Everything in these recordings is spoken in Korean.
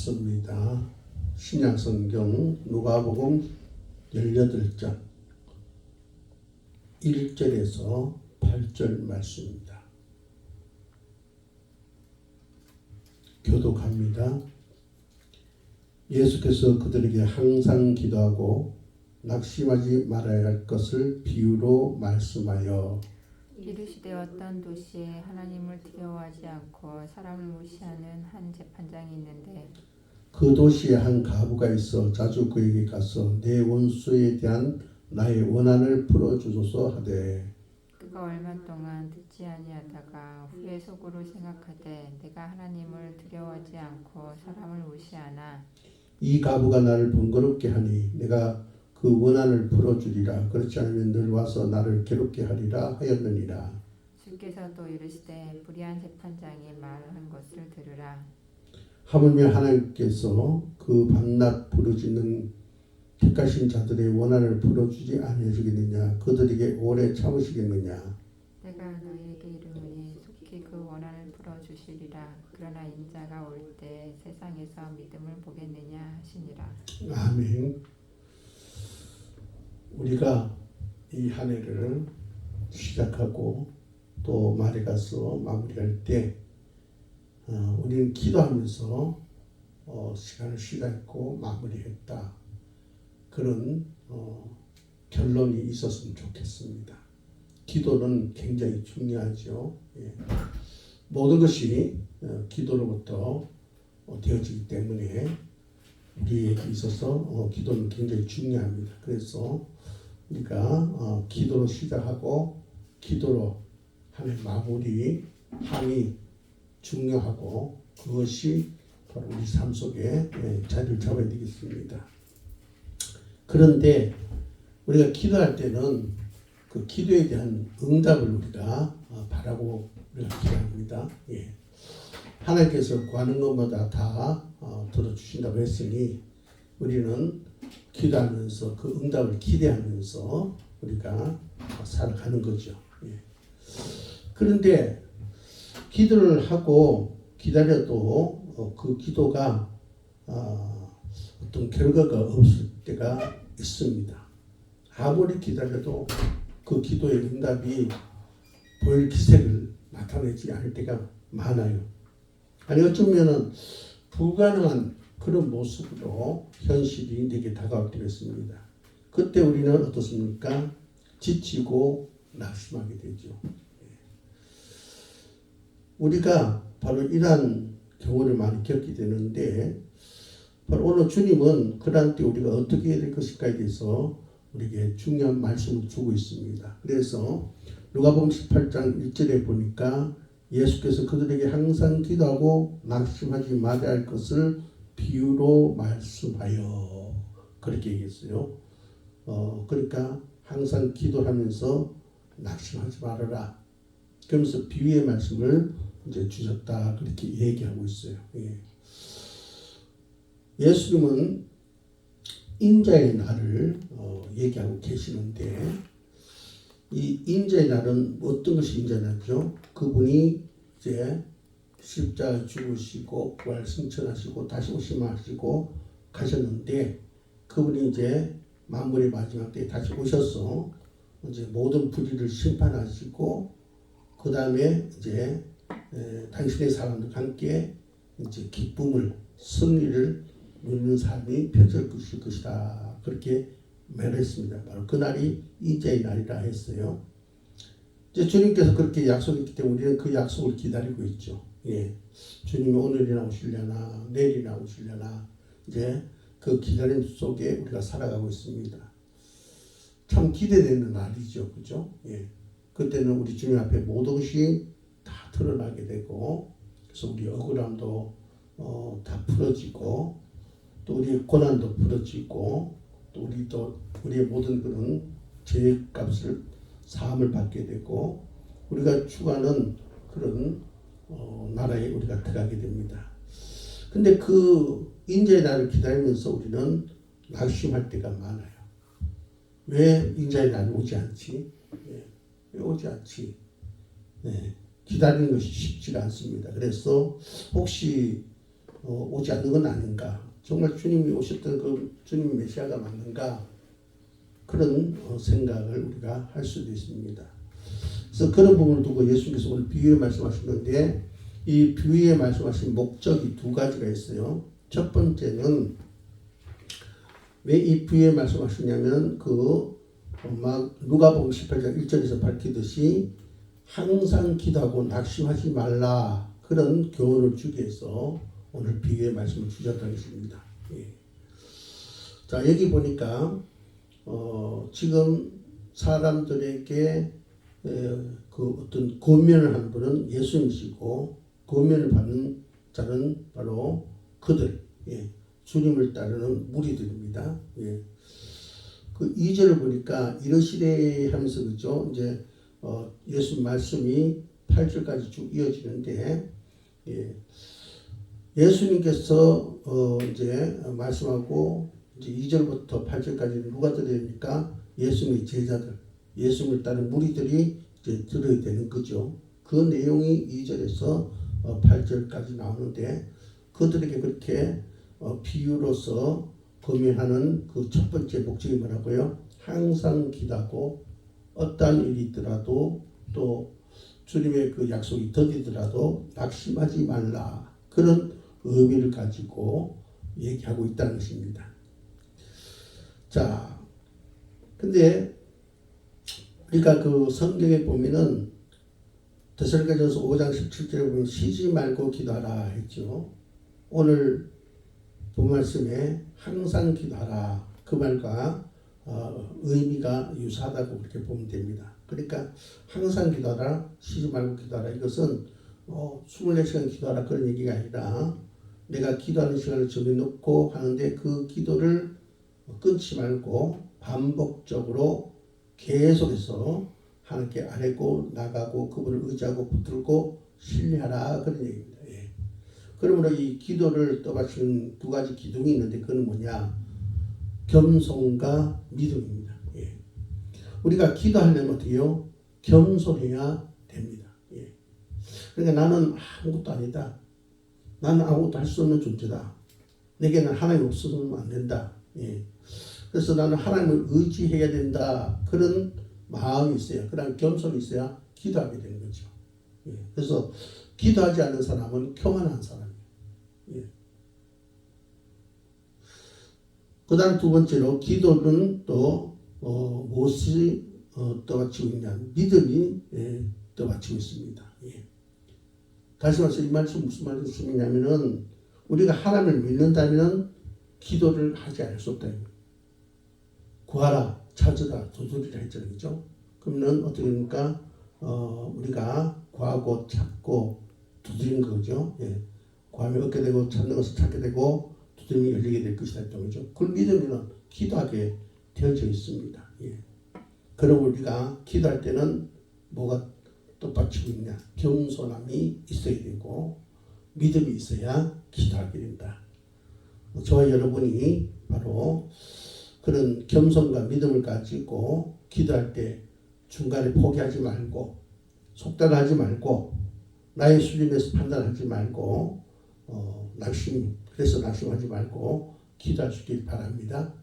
맞습니다. 신약성경 누가복음 18장 1절에서 8절 말씀입니다. 교독합니다. 예수께서 그들에게 항상 기도하고 낙심하지 말아야 할 것을 비유로 말씀하여 이르시되 어떤 도시에 하나님을 두려워하지 않고 사람을 무시하는 한 재판장이 있는데 그 도시에 한 과부가 있어 자주 그에게 가서 내 원수에 대한 나의 원한을 풀어주소서 하되 그가 얼마 동안 듣지 아니하다가 후에 속으로 생각하되 내가 하나님을 두려워하지 않고 사람을 무시하나 이 과부가 나를 번거롭게 하니 내가 그 원한을 풀어주리라. 그렇지 않으면 늘 와서 나를 괴롭게 하리라 하였느니라. 주께서 또 이르시되 불의한 재판장이 말한 것을 들으라. 하물며 하나님께서 그 밤낮 부르짖는 택하신 자들의 원한을 풀어주지 아니하시겠느냐. 그들에게 오래 참으시겠느냐. 내가 너희에게 이르노니 속히 그 원한을 풀어주시리라. 그러나 인자가 올 때 세상에서 믿음을 보겠느냐 하시니라. 아멘. 우리가 이 한 해를 시작하고 또 말에 가서 마무리할 때 우리는 기도하면서 시간을 시작했고 마무리했다. 그런 결론이 있었으면 좋겠습니다. 기도는 굉장히 중요하죠. 예. 모든 것이 기도로부터 되어지기 때문에 우리에게 있어서 기도는 굉장히 중요합니다. 그래서 우리가 기도로 시작하고 기도로 하는 마무리함이 중요하고 그것이 바로 우리 삶 속에 자리를 잡아야 되겠습니다. 그런데 우리가 기도할 때는 그 기도에 대한 응답을 우리가 바라고 우리가 기도합니다. 예. 하나님께서 구하는 것마다 다 들어주신다고 했으니 우리는 기도하면서 그 응답을 기대하면서 우리가 살아가는 거죠. 예. 그런데 기도를 하고 기다려도 그 기도가 어떤 결과가 없을 때가 있습니다. 아무리 기다려도 그 기도의 응답이 보일 기색을 나타내지 않을 때가 많아요. 아니 어쩌면은 불가능한 그런 모습으로 현실이 내게 다가올 때가 있습니다. 그때 우리는 어떻습니까? 지치고 낙심하게 되죠. 우리가 바로 이러한 경우를 많이 겪게 되는데 바로 오늘 주님은 그러한 때 우리가 어떻게 해야 될 것일까에 대해서 우리에게 중요한 말씀을 주고 있습니다. 그래서 누가복음 18장 1절에 보니까 예수께서 그들에게 항상 기도하고 낙심하지 말아야 할 것을 비유로 말씀하여 그렇게 얘기했어요. 그러니까 항상 기도하면서 낙심하지 말아라. 그러면서 비유의 말씀을 이제 주셨다 그렇게 얘기하고 있어요. 예. 예수님은 인자의 날을 얘기하고 계시는데 이 인자의 날은 어떤 것이 인자의 날이죠? 그분이 이제 십자가에 죽으시고 부활 승천하시고 다시 오심하시고 가셨는데 그분이 이제 만물의 마지막 때에 다시 오셔서 이제 모든 불의를 심판하시고 그 다음에 이제 당신의 사람들과 함께 이제 기쁨을 승리를 누리는 삶이 펼쳐질 것이다. 그렇게 말했습니다. 바로 그날이 인자의 날이라 했어요. 이제 주님께서 그렇게 약속했기 때문에 우리는 그 약속을 기다리고 있죠. 예. 주님이 오늘이나 오시려나 내일이나 오시려나 이제 그 기다림 속에 우리가 살아가고 있습니다. 참 기대되는 날이죠. 그죠? 예. 그때는 우리 주님 앞에 모든 것이 다 드러나게 되고 그래서 우리 억울함도 다 풀어지고 또 우리의 고난도 풀어지고 또 우리의 모든 그런 죄값을 사함을 받게 되고 우리가 추구하는 그런 나라에 우리가 들어가게 됩니다. 근데 그 인자의 날을 기다리면서 우리는 낙심할 때가 많아요. 왜 인자의 날이 오지 않지? 왜 오지 않지? 기다리는 것이 쉽지가 않습니다. 그래서 혹시 오지 않는 건 아닌가? 정말 주님이 오셨던 그 주님 메시아가 맞는가? 그런 생각을 우리가 할 수도 있습니다. 그래서 그런 부분을 두고 예수님께서 오늘 비유에 말씀하시는데 이 비유에 말씀하신 목적이 두 가지가 있어요. 첫 번째는 왜 이 비유에 말씀하시냐면 누가복음 18장 1절에서 밝히듯이 항상 기도하고 낙심하지 말라 그런 교훈을 주기 위해서 오늘 비유의 말씀을 주셨다는 것입니다. 예. 자 여기 보니까 지금 사람들에게 그 어떤 고면을 하는 분은 예수님이시고 고면을 받는 자는 바로 그들 주님을 따르는 무리들입니다. 그 2절을 보니까 이러시되 하면서 그죠 이제 예수 말씀이 8절까지 쭉 이어지는데 예수님께서 이제 말씀하고 이제 2절부터 8절까지는 누가 들어야 됩니까? 예수님의 제자들, 예수님을 따른 무리들이 이제 들어야 되는 거죠. 그 내용이 2절에서 8절까지 나오는데 그들에게 그렇게 비유로서 고민하는 그 첫 번째 목적이 뭐라고요? 항상 기도하고 어떠한 일이 있더라도 또 주님의 그 약속이 더디더라도 낙심하지 말라 그런 의미를 가지고 얘기하고 있다는 것입니다. 자, 근데 우리가 그 성경에 보면은 데살로니가전서 5장 17절에 보면 쉬지 말고 기도하라 했죠. 오늘 본 말씀에 항상 기도하라 그 말과 의미가 유사하다고 그렇게 보면 됩니다. 그러니까 항상 기도하라 쉬지 말고 기도하라 이것은 24시간 기도하라 그런 얘기가 아니라 내가 기도하는 시간을 정해놓고 하는데 그 기도를 끊지 말고 반복적으로 계속해서 하나님께 아뢰고 나가고 그분을 의지하고 붙들고 신뢰하라 그런 얘기입니다. 그러므로 이 기도를 떠받치는 두 가지 기둥이 있는데 그건 뭐냐? 겸손과 믿음입니다. 우리가 기도하려면 어떻게요? 겸손해야 됩니다. 그러니까 나는 아무것도 아니다. 나는 아무것도 할 수 없는 존재다. 내게는 하나님 없으면 안 된다. 그래서 나는 하나님을 의지해야 된다. 그런 마음이 있어야, 그런 겸손이 있어야 기도하게 되는 거죠. 그래서 기도하지 않는 사람은 교만한 사람이에요. 그 다음 두 번째로 기도는 또 무엇이 떠받치고 있냐? 믿음이 떠받치고 있습니다. 다시 말해서 이 말씀 무슨 말씀이냐면은 우리가 하나님을 믿는다면 기도를 하지 않을 수 없다. 구하라, 찾으라, 두드리라 했잖아요. 그죠? 그러면 어떻게 됩니까? 우리가 구하고 찾고 두드리는 거죠. 구하면 얻게 되고 찾는 것을 찾게 되고 두드리면 열리게 될 것이다. 그죠? 그걸 믿으면 기도하게 되어져 있습니다. 그럼 우리가 기도할 때는 뭐가 똑받치고 있냐? 겸손함이 있어야 되고 믿음이 있어야 기도하게 된다. 저와 여러분이 바로 그런 겸손과 믿음을 가지고 기도할 때 중간에 포기하지 말고 속단하지 말고 나의 수준에서 판단하지 말고 그래서 낙심하지 말고 기도할 수 있길 바랍니다.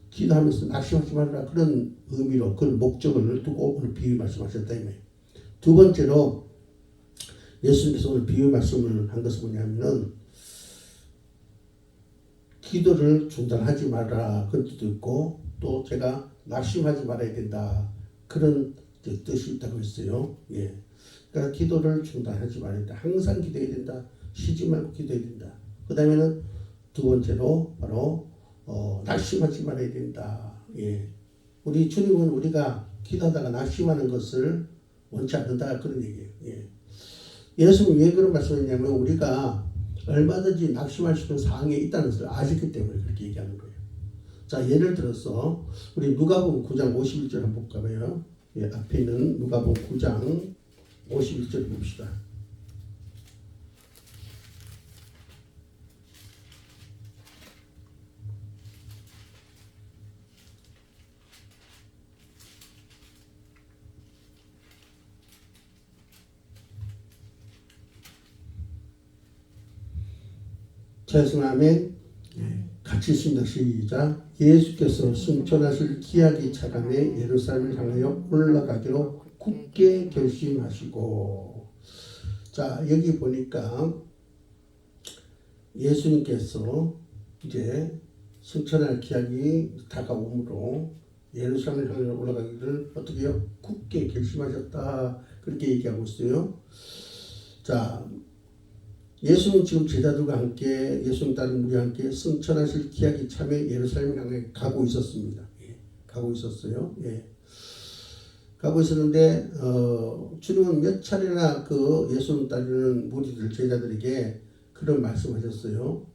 기도하면서 낙심하지 말라 그런 의미로 그런 목적을 두고 오늘 비유 말씀하셨다. 두 번째로 예수님께서 오늘 비유 말씀을 한 것은 뭐냐면은 기도를 중단하지 말라 그런 뜻도 있고 또 제가 낙심하지 말아야 된다 그런 뜻이 있다고 했어요. 그러니까 기도를 중단하지 말아야 된다. 항상 기도해야 된다. 쉬지 말고 기도해야 된다. 그 다음에는 두 번째로 바로 낙심하지 말아야 된다. 우리 주님은 우리가 기도하다가 낙심하는 것을 원치 않는다 그런 얘기예요. 예수님이 왜 그런 말씀을 했냐면 우리가 얼마든지 낙심할 수 있는 상황에 있다는 것을 아셨기 때문에 그렇게 얘기하는 거예요. 자, 예를 들어서 우리 누가복음 9장 51절 한번 볼까요? 앞에 있는 누가복음 9장 51절 봅시다. 죄송하면 같이 읽습니다. 시작. 예수께서 승천하실 기약이 차감해 예루살렘을 향하여 올라가기로 굳게 결심하시고. 자, 여기 보니까 예수님께서 이제 승천할 기약이 다가오므로 예루살렘을 향해 올라가기를 어떻게 해요? 굳게 결심하셨다. 그렇게 얘기하고 있어요. 자, 예수는 지금 제자들과 함께 예수님 따른 무리와 함께 승천하실 기약이 참에 예루살렘을 향해 가고 있었습니다. 가고 있었어요. 가고 있었는데 주님은 몇 차례나 그 예수님 따르는 무리들 제자들에게 그런 말씀하셨어요.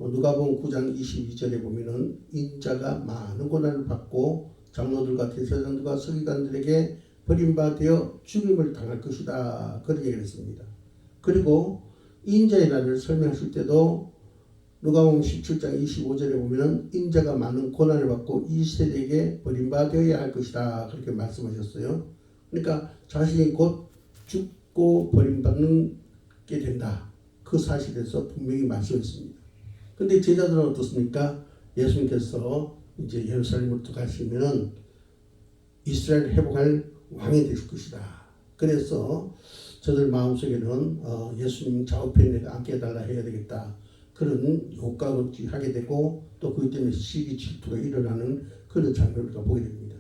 누가복음 9장 22절에 보면은 인자가 많은 고난을 받고 장로들과 대제사장들과 서기관들에게 버림받아 죽임을 당할 것이다. 그런 얘기를 했습니다. 그리고 인자의 날을 설명하실 때도 누가복음 17장 25절에 보면은 인자가 많은 고난을 받고 이 세대에게 버림받아야 할 것이다. 그렇게 말씀하셨어요. 그러니까 자신이 곧 죽고 버림받는 게 된다. 그 사실에서 분명히 말씀했습니다. 근데 제자들은 어떻습니까? 예수님께서 이제 예루살렘으로 가시면은 이스라엘 회복할 왕이 되실 것이다. 그래서 저들 마음속에는 예수님 좌우편에 내가 앉게 해달라 해야 되겠다. 그런 효과를 하게 되고 또 그것 때문에 시기 질투가 일어나는 그런 장면을 우리가 보게 됩니다.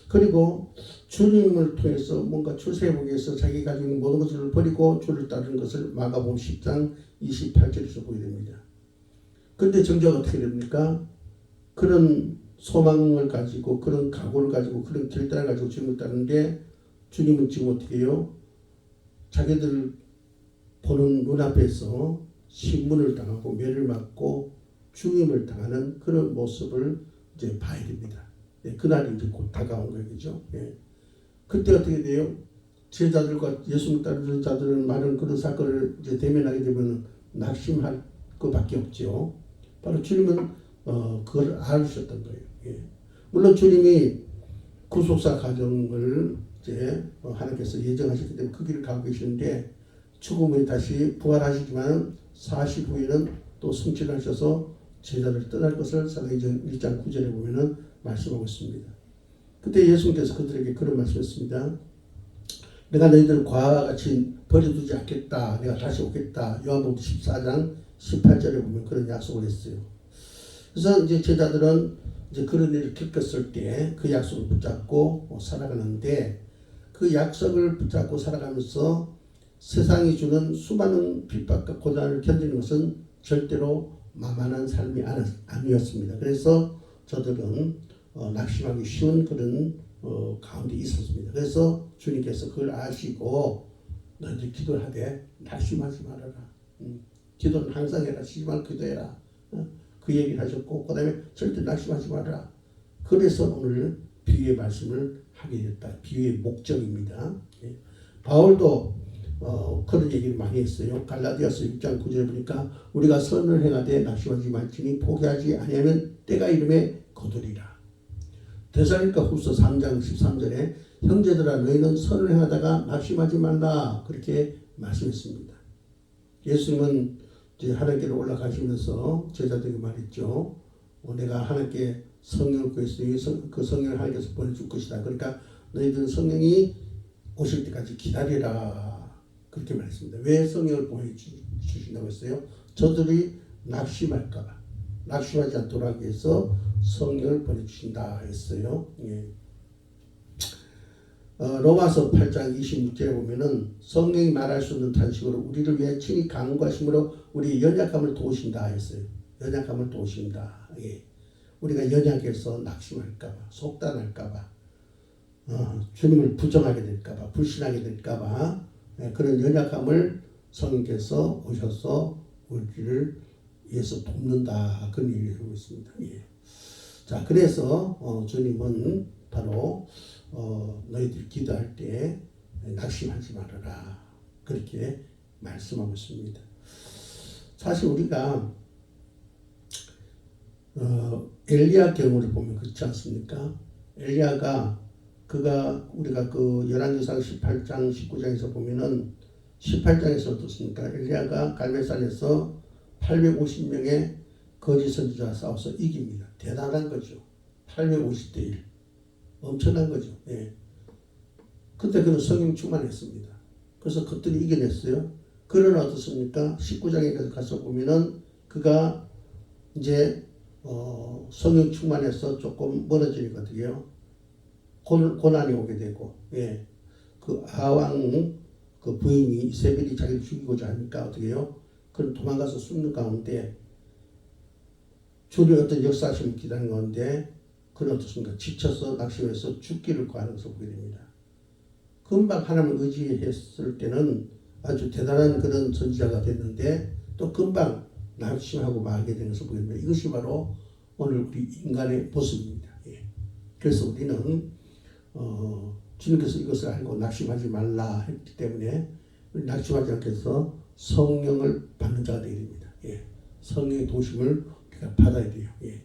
그리고 주님을 통해서 뭔가 출세해보기 위해서 자기 가지고 있는 모든 것을 버리고 주를 따르는 것을 마가복음 10장 28절에서 보게 됩니다. 근데 정작 어떻게 됩니까? 그런 소망을 가지고 그런 각오를 가지고 그런 결단을 가지고 주님을 따르는데 주님은 지금 어떻게 해요? 자기들 보는 눈앞에서 신문을 당하고 매를 맞고 죽임을 당하는 그런 모습을 이제 봐야 됩니다. 그날이 이제 곧 다가온 거죠. 그때 어떻게 돼요? 제자들과 예수님 따르는 자들은 많은 그런 사건을 이제 대면하게 되면 낙심할 것밖에 없죠. 바로 주님은 그걸 알으셨던 거예요. 물론 주님이 구속사 과정을 이제 하나님께서 예정하셨기 때문에 그 길을 가고 계시는데 죽음 후에 다시 부활하시지만 40 후에는 또 승천하셔서 제자를 떠날 것을 사도행전 1장 9절에 보면은 말씀하고 있습니다. 그때 예수님께서 그들에게 그런 말씀했습니다. 내가 너희들을 과와 같이 버려두지 않겠다. 내가 다시 오겠다. 요한복음 14장 18절에 보면 그런 약속을 했어요. 그래서 이제 제자들은 이제 그런 일을 겪었을 때 그 약속을 붙잡고 살아가는데 그 약속을 붙잡고 살아가면서 세상이 주는 수많은 핍박과 고난을 견디는 것은 절대로 만만한 삶이 아니었습니다. 그래서 저들은 낙심하기 쉬운 그런 가운데 있었습니다. 그래서 주님께서 그걸 아시고 너희들 기도를 하되 낙심하지 말아라. 기도는 항상 해라. 쉬지 말고 기도해라. 그 얘기를 하셨고 그 다음에 절대 낙심하지 말아라. 그래서 오늘 비유의 말씀을 하게 됐다. 비유의 목적입니다. 바울도 그런 얘기를 많이 했어요. 갈라디아서 6장 9절에 보니까 우리가 선을 행하되 낙심하지 말지니 포기하지 아니하면 때가 이름에 거두리라. 데살로니가 후서 3장 13절에 형제들아 너희는 선을 행하다가 낙심하지 말라 그렇게 말씀했습니다. 예수님은 이제 하나님께로 올라가시면서 제자들에게 말했죠. 내가 하나님께 성령을 구했으니 그 성령을 하나님께서 보내줄 것이다. 그러니까 너희들은 성령이 오실 때까지 기다리라. 그렇게 말했습니다. 왜 성령을 보내주신다고 했어요? 저들이 낙심할까봐. 낙심하지 않도록 하기 위해서 성령을 보내주신다 했어요. 로마서 8장 26절에 보면은 성령이 말할 수 없는 탄식으로 우리를 위해 친히 간구하심으로 우리 연약함을 도우신다 했어요. 연약함을 도우신다. 우리가 연약해서 낙심할까봐, 속단할까봐, 주님을 부정하게 될까봐, 불신하게 될까봐 그런 연약함을 성령께서 오셔서 우리를 위해서 돕는다. 그런 얘기를 하고 있습니다. 자, 그래서 주님은 바로 너희들이 기도할 때 낙심하지 말아라. 그렇게 말씀하고 있습니다. 사실 우리가 엘리야 경우를 보면 그렇지 않습니까? 엘리야가 우리가 그 열왕기상 18장 19장에서 보면은 18장에서 어떻습니까? 엘리야가 갈멜산에서 850명의 거짓 선지자가 싸워서 이깁니다. 대단한 거죠. 850대 1. 엄청난 거죠. 예. 그때 그는 성령 충만했습니다. 그래서 그들이 이겨냈어요. 그러나 어떻습니까? 19장에 가서 보면은 그가 이제 성령 충만해서 조금 멀어지거든요. 고난이 오게 되고, 예. 그 아왕 그 부인이 이세벨이 자기를 죽이고자 하니까 어떻게 해요? 그는 도망가서 숨는 가운데 주님의 어떤 역사하심을 기다리는 가운데 그는 어떻습니까? 지쳐서 낙심해서 죽기를 구하는 것을 보게 됩니다. 금방 하나님을 의지했을 때는 아주 대단한 그런 선지자가 됐는데 또 금방 낙심하고 말게 되는 것을 보게 됩니다. 이것이 바로 오늘 우리 인간의 모습입니다. 예. 그래서 우리는 주님께서 이것을 알고 낙심하지 말라 했기 때문에 낙심하지 않게 해서 성령을 받는 자가 되어야 됩니다. 예. 성령의 도심을 우리가 받아야 돼요. 예.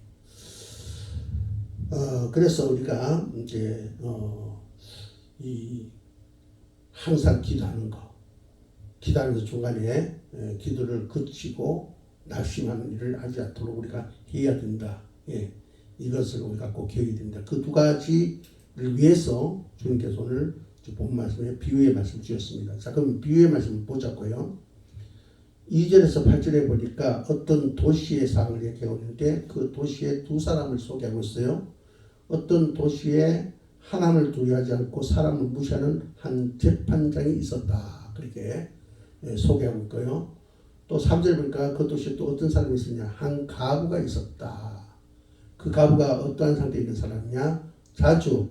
그래서 우리가 이제 항상 기도하는 거, 기도하면서 중간에 기도를 그치고 낙심하는 일을 하지 않도록 우리가 해야 된다. 예. 이것을 우리가 꼭 기억해야 됩니다. 그 두 가지를 위해서 주님께서 오늘 본 말씀에 비유의 말씀을 주셨습니다. 자, 그럼 비유의 말씀을 보자고요. 2절에서 8절에 보니까 어떤 도시의 상을 얘기하고 있는데 그 도시에 두 사람을 소개하고 있어요. 어떤 도시에 하나님을 두려워하지 않고 사람을 무시하는 한 재판장이 있었다. 그렇게 소개하고 있고요. 또 3절에 보니까 그 도시에 또 어떤 사람이 있었냐. 한 가부가 있었다. 그 가부가 어떠한 상태에 있는 사람이냐. 자주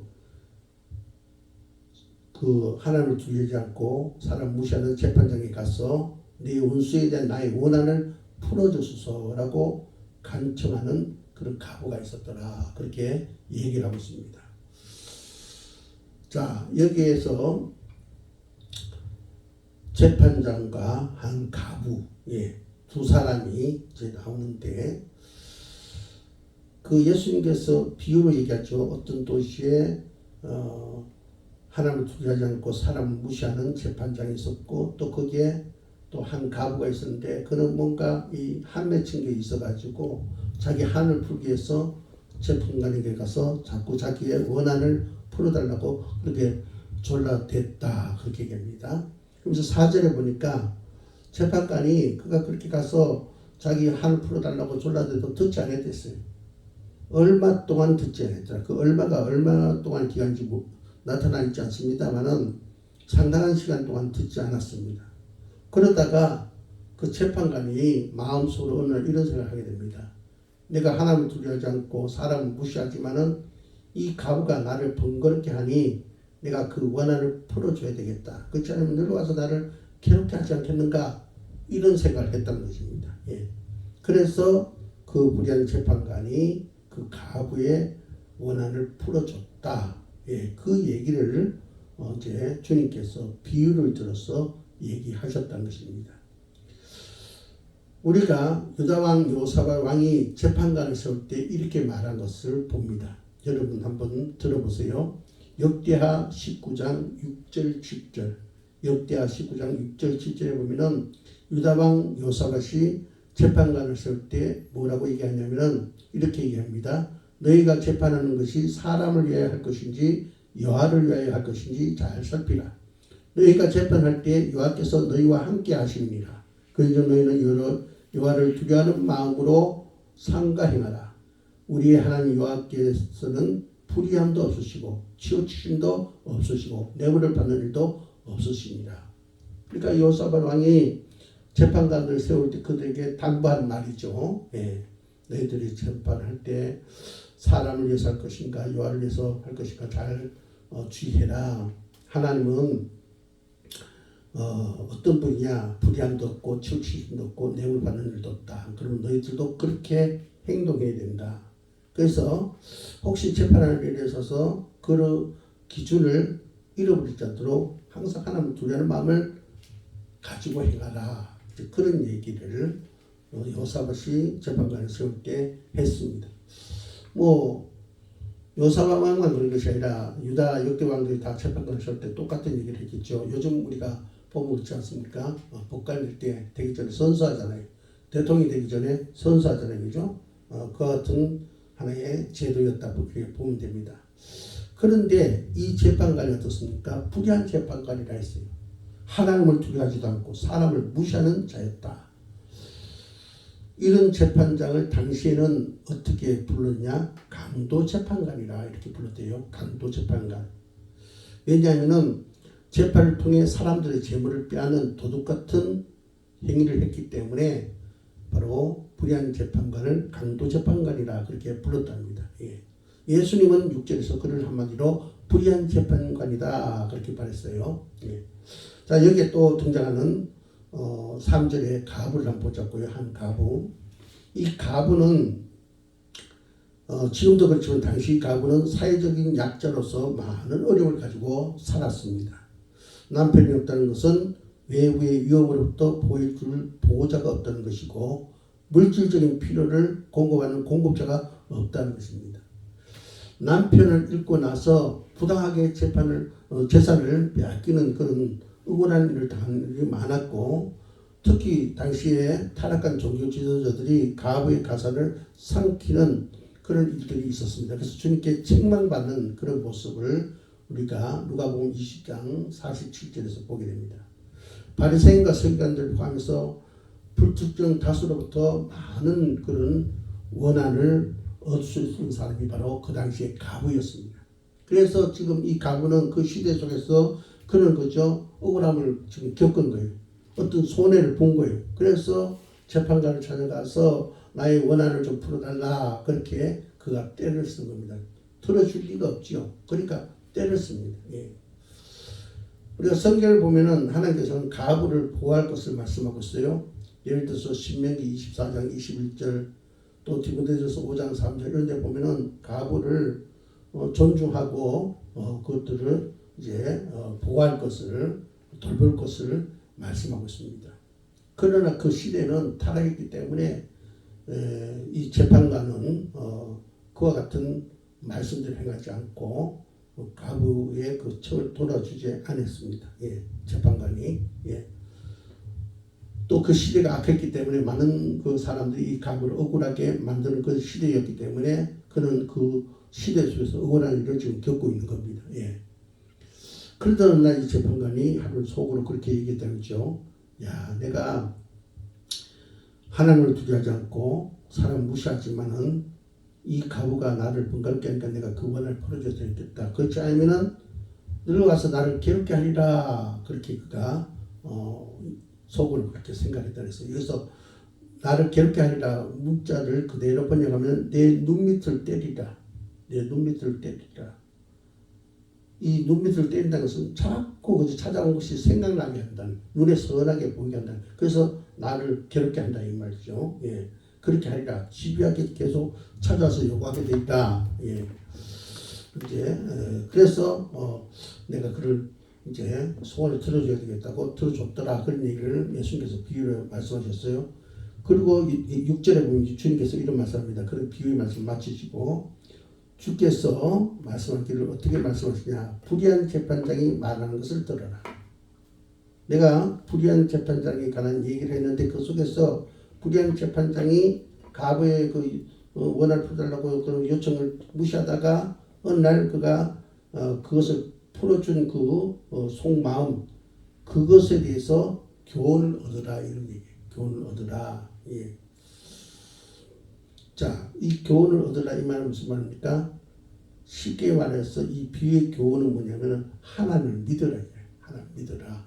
그 하나님을 두려워하지 않고 사람 무시하는 재판장에 가서 네 원수에 대한 나의 원한을 풀어주소서라고 간청하는 그런 가부가 있었더라. 그렇게 얘기를 하고 있습니다. 자, 여기에서 재판장과 한 가부, 두 사람이 이제 나오는데 그 예수님께서 비유로 얘기하죠. 어떤 도시에 하나님을 두려워하지 않고 사람을 무시하는 재판장이 있었고 또 거기에 또 한 가부가 있었는데 그는 뭔가 이 한 맺힌 게 있어가지고 자기 한을 풀기 위해서 재판관에게 가서 자꾸 자기의 원한을 풀어달라고 그렇게 졸라댔다 그렇게 얘기합니다. 그러면서 4절에 보니까 재판관이 그가 그렇게 가서 자기 한을 풀어달라고 졸라대도 듣지 않았댔어요. 얼마 동안 듣지 않았더라. 그 얼마가 얼마 동안 기간인지 나타나 있지 않습니다만은 상당한 시간 동안 듣지 않았습니다. 그러다가 그 재판관이 마음속으로 어느 날 이런 생각을 하게 됩니다. 내가 하나님을 두려워하지 않고 사람을 무시하지만은 이 가부가 나를 번거롭게 하니 내가 그 원한을 풀어줘야 되겠다. 그렇지 않으면 너로 와서 나를 괴롭게 하지 않겠는가 이런 생각을 했다는 것입니다. 예. 그래서 그 불의한 재판관이 그 가부의 원한을 풀어줬다. 예. 그 얘기를 이제 주님께서 비유를 들어서 얘기하셨다는 것입니다. 우리가 유다왕 여호사밧 왕이 재판관을 세울 때 이렇게 말한 것을 봅니다. 여러분 한번 들어보세요. 역대하 19장 6절 7절 역대하 19장 6절 7절에 보면은 유다왕 여호사밧이 재판관을 세울 때 뭐라고 얘기하냐면은 이렇게 얘기합니다. 너희가 재판하는 것이 사람을 위하여 할 것인지 여호와를 위하여 할 것인지 잘 살피라. 너희가 재판할 때 여호와께서 너희와 함께 하시니라. 그래서 너희는 여호와를 두려워하는 마음으로 상가 행하라. 우리의 하나님 여호와께서는 불의함도 없으시고 치우치심도 없으시고 뇌물을 받는 일도 없으시니라. 그러니까 여호사밧 왕이 재판관을 세울 때 그들에게 당부한 말이죠. 예. 너희들이 재판할 때 사람을 위해서 할 것인가 여호와를 위해서 할 것인가 잘 주의해라. 하나님은 어떤 분이냐 불의함도 없고 치우치심도 없고 뇌물 받는 일도 없다. 그러면 너희들도 그렇게 행동해야 된다. 그래서 혹시 재판하는 일에 있어서 그 기준을 잃어버리지 않도록 항상 하나님을 두려워하는 마음을 가지고 행하라. 그런 얘기를 여호사밧이 재판관을 세울 때 했습니다. 여호사밧 왕만 그런 것이 아니라 유다 역대 왕들이 다 재판관을 세울 때 똑같은 얘기를 했겠죠. 요즘 우리가 보면 그렇지 않습니까? 법관 낼 때 되기 전에 선서하잖아요. 대통령이 되기 전에 선수하잖아요. 그죠? 그와 같은 하나의 제도였다. 그렇게 보면 됩니다. 그런데 이 재판관이 어떻습니까? 불의한 재판관이라 했어요. 하나님을 두려워하지도 않고 사람을 무시하는 자였다. 이런 재판장을 당시에는 어떻게 불렀냐? 강도 재판관이라 이렇게 불렀대요. 강도 재판관. 왜냐하면 재판을 통해 사람들의 재물을 빼앗는 도둑 같은 행위를 했기 때문에 바로 불의한 재판관을 강도 재판관이라 그렇게 불렀답니다. 예수님은 6절에서 그를 한마디로 불의한 재판관이다 그렇게 말했어요. 자, 여기에 또 등장하는 3절에 가부를 한번 보자고요. 한 가부. 이 가부는 지금도 그렇지만 당시 가부는 사회적인 약자로서 많은 어려움을 가지고 살았습니다. 남편이 없다는 것은 외부의 위험으로부터 보호해줄 보호자가 없다는 것이고 물질적인 필요를 공급하는 공급자가 없다는 것입니다. 남편을 잃고 나서 부당하게 재산을 빼앗기는 그런 억울한 일을 당한 일이 많았고 특히 당시에 타락한 종교 지도자들이 가부의 가사를 삼키는 그런 일들이 있었습니다. 그래서 주님께 책망받는 그런 모습을 우리가 누가복음 20장 47절에서 보게 됩니다. 바리새인과 서기관들을 포함해서 불특정 다수로부터 많은 그런 원한을 얻을 수 있는 사람이 바로 그 당시의 가부였습니다. 그래서 지금 이 가부는 그 시대 속에서 그런 거죠. 억울함을 지금 겪은 거예요. 어떤 손해를 본 거예요. 그래서 재판관을 찾아가서 나의 원한을 좀 풀어달라. 그렇게 그가 때를 쓴 겁니다. 틀어줄 리가 없죠. 그러니까 때를 씁니다. 우리가 성경을 보면은 하나님께서는 가부를 보호할 것을 말씀하고 있어요. 예를 들어서 신명기 24장 21절 또 디모데전서 5장 3절 이런 데 보면은 가부를 존중하고 그것들을 이제 보호할 것을 돌볼 것을 말씀하고 있습니다. 그러나 그 시대는 타락했기 때문에 이 재판관은 그와 같은 말씀들을 행하지 않고 가부의 그 척을 돌아주지 않았습니다. 재판관이. 또 그 시대가 악했기 때문에 많은 그 사람들이 이 가부를 억울하게 만드는 그 시대였기 때문에 그는 그 시대 속에서 억울한 일을 지금 겪고 있는 겁니다. 그러던 어느 날 이 재판관이 하루 속으로 그렇게 얘기했다고 했죠. 야, 내가 하나님을 두려워하지 않고 사람 무시하지만은 이 가부가 나를 번거롭게 하니까 내가 그 원한을 풀어줘야 되겠다. 그렇지 않으면은 늙어가서 나를 괴롭게 하리라. 그렇게 그가 속으로 그렇게 생각했다 그랬어요. 여기서 나를 괴롭게 하리라 문자를 그대로 번역하면 내 눈밑을 때리라. 내 눈밑을 때리라. 이 눈밑을 때린다는 것은 자꾸 거기 찾아온 것이 생각나게 한다는, 눈에 선하게 보이게 한다는, 그래서 나를 괴롭게 한다 이 말이죠. 그렇게 하리라. 집요하게 계속 찾아서 요구하게 돼 있다. 이제 그래서 내가 그를 이제 소원을 들어줘야 되겠다고 들어줬더라. 그런 얘기를 예수님께서 비유로 말씀하셨어요. 그리고 6절에 보면 주님께서 이런 말씀합니다. 그런 비유의 말씀 마치시고 주께서 말씀하기를 어떻게 말씀하시냐. 불의한 재판장이 말하는 것을 들어라. 내가 불의한 재판장에 관한 얘기를 했는데 그 속에서 불의한 재판장이 가부의 그 원한을 풀어달라고 그런 요청을 무시하다가 어느 날 그가 그것을 풀어준 그 속마음 그것에 대해서 교훈을 얻으라 이런 얘기예요. 교훈을 얻으라. 자, 이 교훈을 얻으라 이 말은 무슨 말입니까? 쉽게 말해서 이 비유의 교훈은 뭐냐면 하나님을 믿으라. 하나님 믿으라.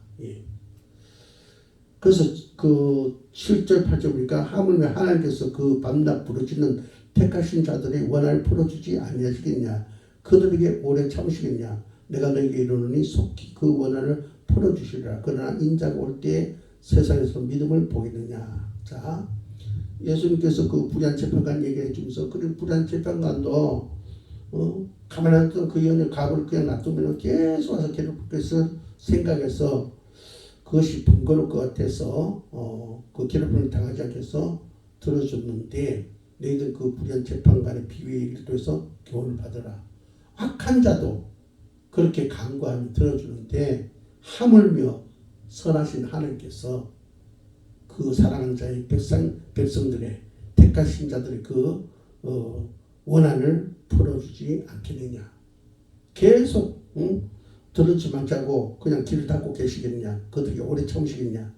그래서 그 7절 8절 보니까 하물며 하나님께서 그 밤낮 부르짖는 택하신 자들의 원한을 풀어주지 아니하시겠냐. 그들에게 오래 참으시겠냐. 내가 너에게 이르노니 속히 그 원한을 풀어주시리라. 그러나 인자가 올 때에 세상에서 믿음을 보겠느냐. 자, 예수님께서 그 불의한 재판관 얘기해 주면서 그 불의한 재판관도 가만히 앉던 그 여인의 가부를 그냥 놔두면 계속 와서 괴롭힐 것을 생각해서 그것이 번거로울 것 같아서 그 괴롭힘을 당하지 않게 해서 들어줬는데 너희들 그 불의한 재판관의 비유의 얘기를 통해서 교훈을 받아라. 악한 자도 그렇게 간구하면 들어주는데 하물며 선하신 하나님께서 그 사랑하는 자의 백성들의 택하신 자들의 그 원한을 풀어주지 않겠느냐. 계속 들어주지 자고 그냥 길을 닫고 계시겠느냐. 그들에게 오래 참으시겠냐.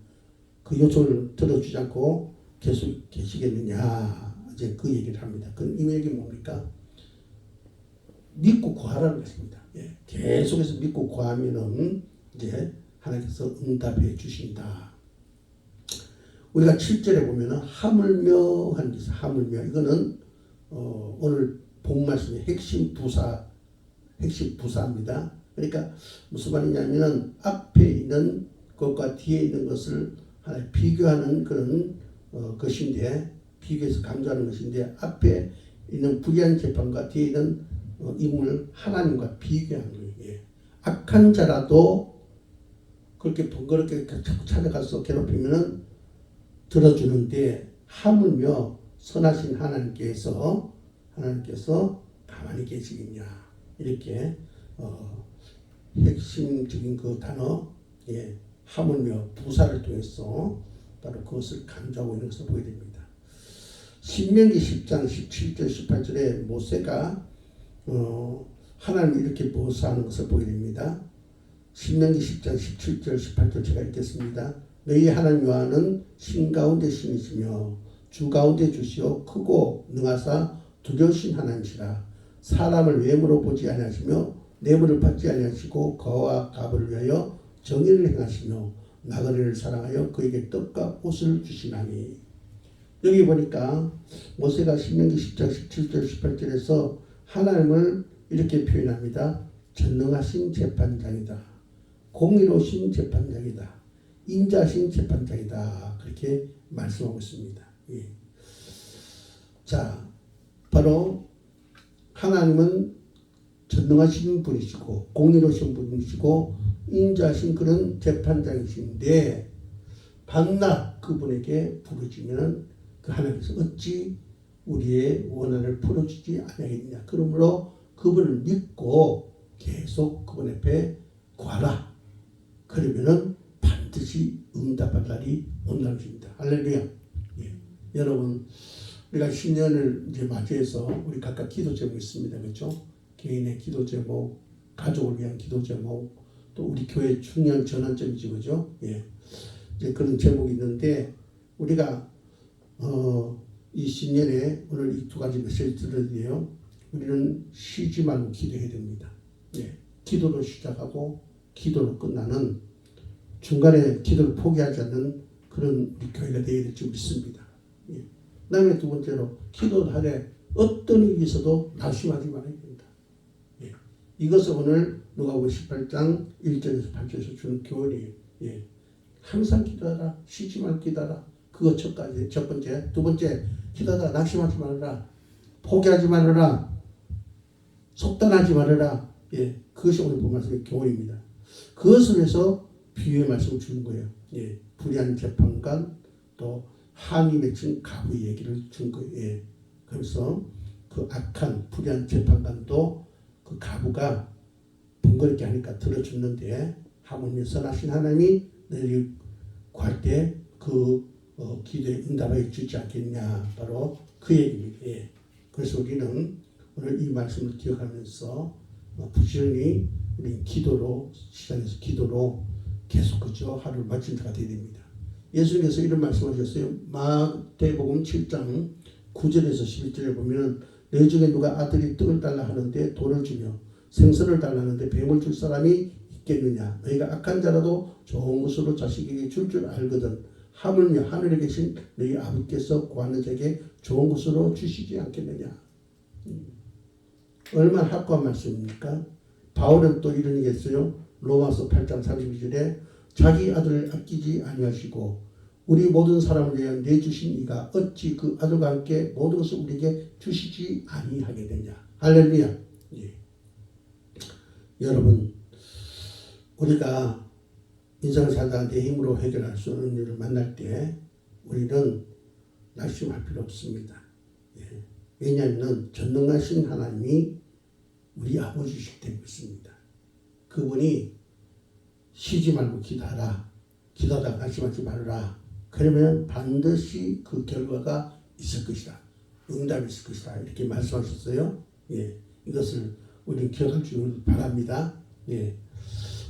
그 요청을 들어주지 않고 계속 계시겠느냐. 이제 그 얘기를 합니다. 그 이 얘기는 뭡니까? 믿고 구하라는 것입니다. 예. 계속해서 믿고 구하면은 이제 하나님께서 응답해 주신다. 우리가 7절에 보면은 하물며 하는 게 있어요. 하물며. 이거는 오늘 본 말씀의 핵심 부사입니다. 그러니까 무슨 말이냐면은 앞에 있는 것과 뒤에 있는 것을 하나 비교하는 그런 것인데, 비교해서 강조하는 것인데, 앞에 있는 불의한 재판과 뒤에 있는 인물 하나님과 비교하는 거예요. 예. 악한 자라도 그렇게 번거롭게 자꾸 찾아가서 괴롭히면은 들어주는데, 하물며 선하신 하나님께서 가만히 계시겠냐. 이렇게 핵심적인 그 단어, 예, 하물며 부사를 통해서 바로 그것을 강조하고 있는 것을 보게 됩니다. 신명기 10장 17절 18절에 모세가 하나님이 이렇게 모사하는 것을 보게 됩니다. 신명기 10장 17절 18절 제가 읽겠습니다. 너희 하나님 여호와는 신 가운데 신이시며 주 가운데 주시오 크고 능하사 두려우신 하나님이시라. 사람을 외모로 보지 아니하시며 뇌물을 받지 아니하시고 거와 갑을 위하여 정의를 행하시며 나그네를 사랑하여 그에게 떡과 옷을 주시나니. 여기 보니까 모세가 신명기 10장 17절 18절에서 하나님을 이렇게 표현합니다. 전능하신 재판장이다. 공의로우신 재판장이다. 인자신 재판장이다. 그렇게 말씀하고 있습니다. 예. 자, 바로 하나님은 전능하신 분이시고 공의로우신 분이시고 인자신 그런 재판장이신데, 밤낮 그분에게 부르짖으면 그 하나님께서 어찌 우리의 원한을 풀어주지 아니하겠느냐. 그러므로 그분을 믿고 계속 그분 앞에 구하라. 그러면은 반드시 응답할 날이 온다는 것입니다. 할렐루야. 예. 여러분, 우리가 신년을 이제 맞이해서 우리 각각 기도 제목이 있습니다. 그렇죠? 개인의 기도 제목, 가족을 위한 기도 제목, 또 우리 교회 중요한 전환점이죠. 그죠? 예. 이제 그런 제목이 있는데, 우리가 이 신년에 오늘 이 두 가지 메시지 들어야 돼요. 우리는 쉬지 말고 기도해야 됩니다. 예. 기도로 시작하고 기도로 끝나는, 중간에 기도를 포기하지 않는 그런 우리 교회가 되어야 될지 믿습니다. 예. 그다음에 두 번째로 기도하되 어떤 일이 있어도 낙심하지 말아야 된다. 예. 이것은 오늘 누가복음 18장 1절에서 8절에서 주는 교훈이에요. 예. 항상 기도하라. 쉬지 말고 기도하라. 그거 첫 번째. 두 번째, 기도하다 낙심하지 말아라. 포기하지 말아라. 속단하지 말아라. 예. 그것이 오늘 본 말씀의 교훈입니다. 그것을 위해서 비유의 말씀을 주는 거예요. 예. 불의한 재판관, 또 항의 맺힌 가부의 얘기를 준 거예요. 예. 그래서 그 악한 불의한 재판관도 그 가부가 번거롭게 하니까 들어줬는데, 하물며 선하신 하나님이 너희를 구할 때 그 기도에 응답해 주지 않겠냐. 바로 그 얘기입니다. 예. 그래서 우리는 오늘 이 말씀을 기억하면서 부지런히 우리 기도로 시작해서 기도로 계속 그죠 하루를 마친 자가 되어야 됩니다. 예수님께서 이런 말씀하셨어요. 마태복음 7장 9절에서 11절에 보면 너희 중에 누가 아들이 떡을 달라 하는데 돌을 주며 생선을 달라 하는데 뱀을 줄 사람이 있겠느냐. 너희가 악한 자라도 좋은 것으로 자식에게 줄 알거든 하물며 하늘에 계신 너희 아버지께서 구하는 자에게 좋은 것으로 주시지 않겠느냐. 얼마나 확고한 말씀입니까? 바울은 또 이런 얘기 했어요. 로마서 8장 32절에 자기 아들을 아끼지 아니하시고 우리 모든 사람을 위하여 내주신 이가 어찌 그 아들과 함께 모든 것을 우리에게 주시지 아니하게 되냐. 할렐루야. 예. 여러분, 우리가 인생을 살다가 내 힘으로 해결할 수 없는 일을 만날 때 우리는 낙심할 필요 없습니다. 예. 왜냐하면 전능하신 하나님이 우리 아버지시기 때문에 있습니다. 그분이 쉬지 말고 기도하라. 기도하다가 낙심하지 말아라. 그러면 반드시 그 결과가 있을 것이다. 응답이 있을 것이다. 이렇게 말씀하셨어요. 예, 이것을 우리는 기억할 줄 바랍니다. 예.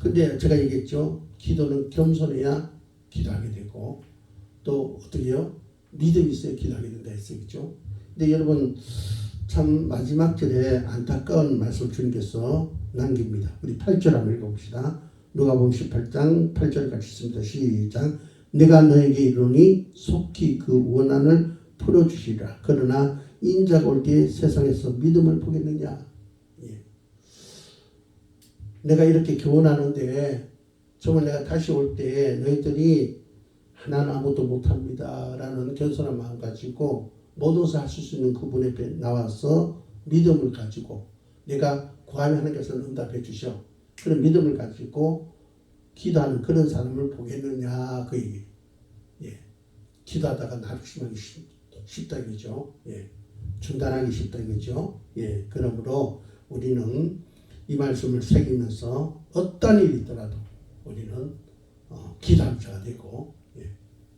근데 제가 얘기했죠. 기도는 겸손해야 기도하게 되고 또 어떻게 해요? 믿음이 있어야 기도하게 된다 했었죠. 근데 여러분 참 마지막 절에 안타까운 말씀을 주님께서 남깁니다. 우리 8절 한번 읽어봅시다. 누가복음 18장 8절 같이 있습니다. 시작. 내가 너에게 이르노니 속히 그 원한을 풀어주시리라. 그러나 인자가 올 때에 세상에서 믿음을 보겠느냐. 예. 내가 이렇게 교훈하는데 정말 내가 다시 올 때 너희들이 하나는 아무것도 못합니다 라는 겸손한 마음 가지고 모든 것을 하실 수 있는 그분 앞에 나와서 믿음을 가지고 내가 구하면 하나님께서 응답해 주셔. 그런 믿음을 가지고 기도하는 그런 사람을 보겠느냐 그 얘기. 예. 기도하다가 낙심하기 쉽다 이거죠. 예. 중단하기 쉽다 이거죠. 예. 그러므로 우리는 이 말씀을 새기면서 어떤 일이 있더라도 우리는 기도하는 자가 되고 예.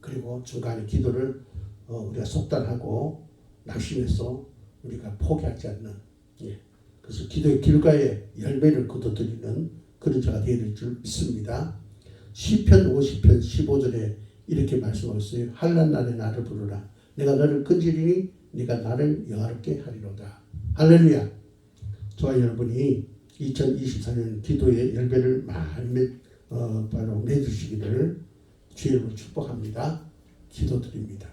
그리고 중간에 기도를 우리가 속단하고 낙심해서 우리가 포기하지 않는 예. 그래서 기도의 길가에 열매를 거둬들이는 그런 자가 되어야 될 줄 믿습니다. 시편 50편 15절에 이렇게 말씀하셨어요. 환난 날에 나를 부르라. 내가 너를 건지리니 네가 나를 영화롭게 하리로다. 할렐루야. 저와 여러분이 2024년 기도의 열매를 많이 바로 맺으시기를 주의로 축복합니다. 기도드립니다.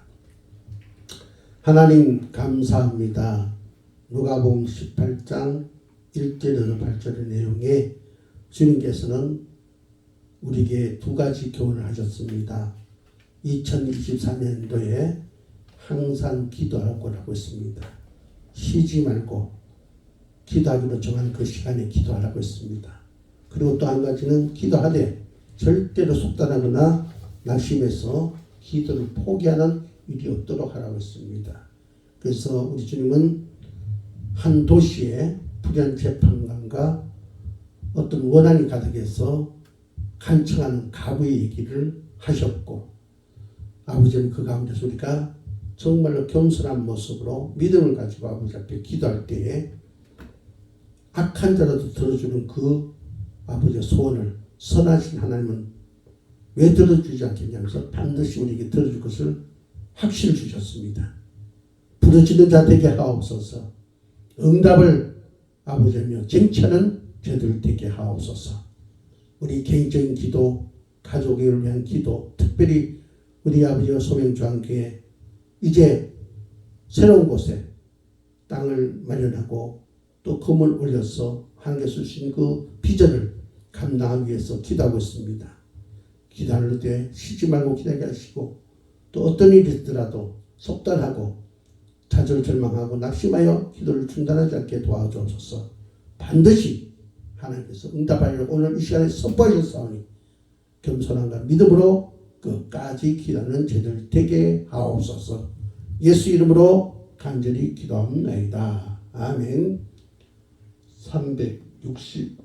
하나님 감사합니다. 누가복음 18장 1절에서 8절의 내용에 주님께서는 우리에게 두 가지 교훈을 하셨습니다. 2024년도에 항상 기도하라고 했습니다. 쉬지 말고 기도하기로 정한 그 시간에 기도하라고 했습니다. 그리고 또 한 가지는 기도하되 절대로 속단하거나 낙심해서 기도를 포기하는 일이 없도록 하라고 했습니다. 그래서 우리 주님은 한 도시에 불의한 재판관과 어떤 원한이 가득해서 간청하는 가부의 얘기를 하셨고 아버지는 그 가운데서 우리가 정말로 겸손한 모습으로 믿음을 가지고 아버지 앞에 기도할 때에 악한 자라도 들어주는 그 아버지의 소원을 선하신 하나님은 왜 들어주지 않겠냐면서 반드시 우리에게 들어줄 것을 확신을 주셨습니다. 부르짖는 자 되게 하옵소서. 응답을 아버지며 쟁취하는 저들 되게 하옵소서. 우리 개인적인 기도, 가족을 위한 기도, 특별히 우리 아버지와 소명주한교회 이제 새로운 곳에 땅을 마련하고 또 금을 올려서 하나님께서 주신 그 비전을 감당하기 위해서 기도하고 있습니다. 기도할 때 쉬지 말고 기도하게 하시고 또 어떤 일이 있더라도 속단하고 좌절절망하고 낙심하여 기도를 중단하지 않게 도와주옵소서. 반드시 하나님께서 응답하려고 오늘 이 시간에 선포하셨사오니 겸손함과 믿음으로 끝까지 기도하는 저희들 되게 하옵소서. 예수 이름으로 간절히 기도합니다. 아멘. 360